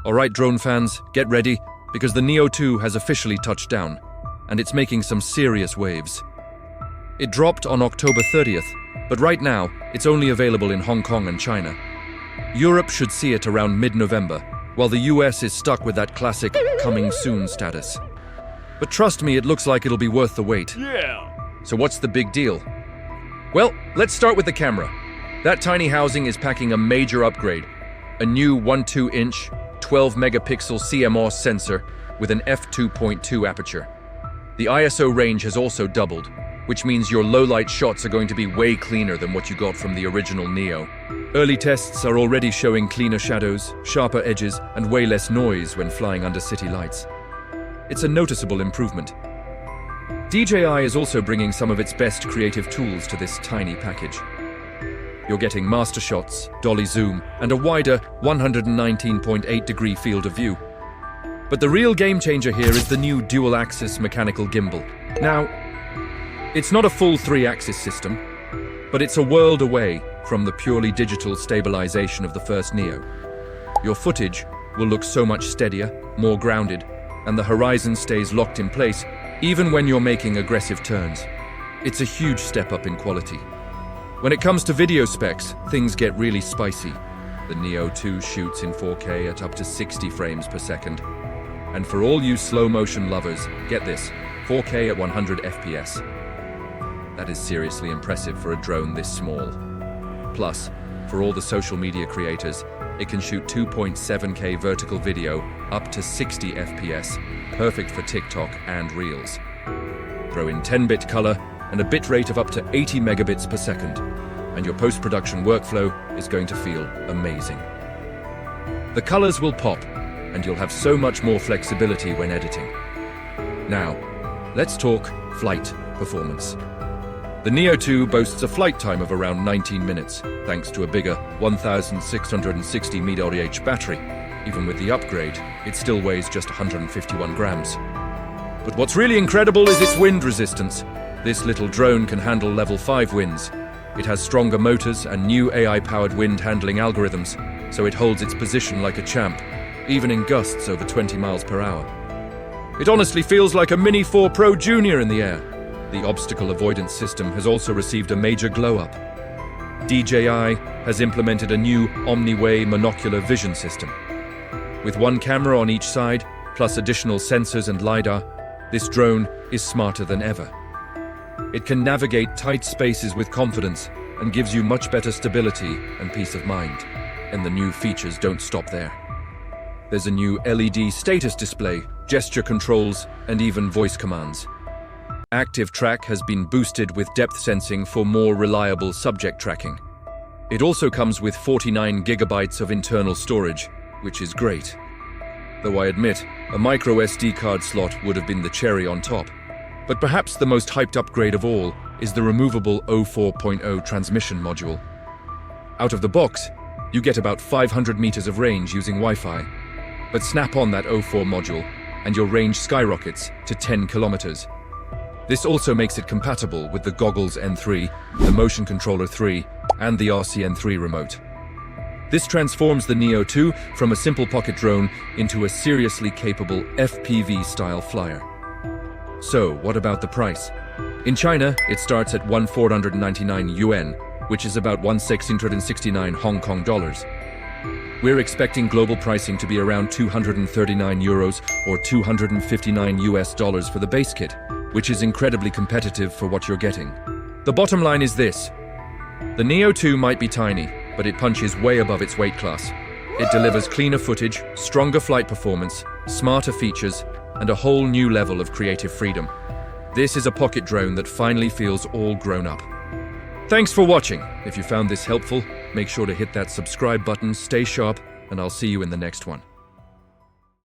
Alright, drone fans, get ready, because the Neo 2 has officially touched down, and it's making some serious waves. It dropped on October 30th, but right now, it's only available in Hong Kong and China. Europe should see it around mid-November, while the US is stuck with that classic coming soon status. But trust me, it looks like it'll be worth the wait. Yeah! So what's the big deal? Well, let's start with the camera. That tiny housing is packing a major upgrade. A new 1.2-inch, 12-megapixel CMOS sensor with an f2.2 aperture. The ISO range has also doubled, which means your low-light shots are going to be way cleaner than what you got from the original Neo. Early tests are already showing cleaner shadows, sharper edges, and way less noise when flying under city lights. It's a noticeable improvement. DJI is also bringing some of its best creative tools to this tiny package. You're getting master shots, dolly zoom, and a wider 119.8-degree field of view. But the real game changer here is the new dual-axis mechanical gimbal. Now, it's not a full 3-axis system, but it's a world away from the purely digital stabilization of the first Neo. Your footage will look so much steadier, more grounded, and the horizon stays locked in place even when you're making aggressive turns. It's a huge step up in quality. When it comes to video specs, things get really spicy. The Neo 2 shoots in 4K at up to 60 frames per second. And for all you slow-motion lovers, get this, 4K at 100 FPS. That is seriously impressive for a drone this small. Plus, for all the social media creators, it can shoot 2.7K vertical video up to 60 FPS, perfect for TikTok and Reels. Throw in 10-bit color and a bitrate of up to 80 megabits per second, and your post-production workflow is going to feel amazing. The colors will pop, and you'll have so much more flexibility when editing. Now, let's talk flight performance. The Neo 2 boasts a flight time of around 19 minutes, thanks to a bigger 1,660 mAh battery. Even with the upgrade, it still weighs just 151 grams. But what's really incredible is its wind resistance. This little drone can handle level 5 winds. It has stronger motors and new AI-powered wind handling algorithms, so it holds its position like a champ, even in gusts over 20 miles per hour. It honestly feels like a Mini 4 Pro Junior in the air. The obstacle avoidance system has also received a major glow-up. DJI has implemented a new OmniWay monocular vision system. With one camera on each side, plus additional sensors and LiDAR, this drone is smarter than ever. It can navigate tight spaces with confidence and gives you much better stability and peace of mind. And the new features don't stop there. There's a new LED status display, gesture controls, and even voice commands. Active Track has been boosted with depth sensing for more reliable subject tracking. It also comes with 49 gigabytes of internal storage, which is great. Though I admit, a micro SD card slot would have been the cherry on top. But perhaps the most hyped upgrade of all is the removable 04.0 transmission module. Out of the box, you get about 500 meters of range using Wi-Fi. But snap on that 04 module, and your range skyrockets to 10 kilometers. This also makes it compatible with the Goggles N3, the Motion Controller 3, and the RCN3 remote. This transforms the Neo 2 from a simple pocket drone into a seriously capable FPV-style flyer. So, what about the price? In China, it starts at 1,499 yuan, which is about 1,669 Hong Kong dollars. We're expecting global pricing to be around 239 euros or 259 US dollars for the base kit, which is incredibly competitive for what you're getting. The bottom line is this. The Neo 2 might be tiny, but it punches way above its weight class. It delivers cleaner footage, stronger flight performance, smarter features, and a whole new level of creative freedom. This is a pocket drone that finally feels all grown up. Thanks for watching. If you found this helpful, make sure to hit that subscribe button, stay sharp, and I'll see you in the next one.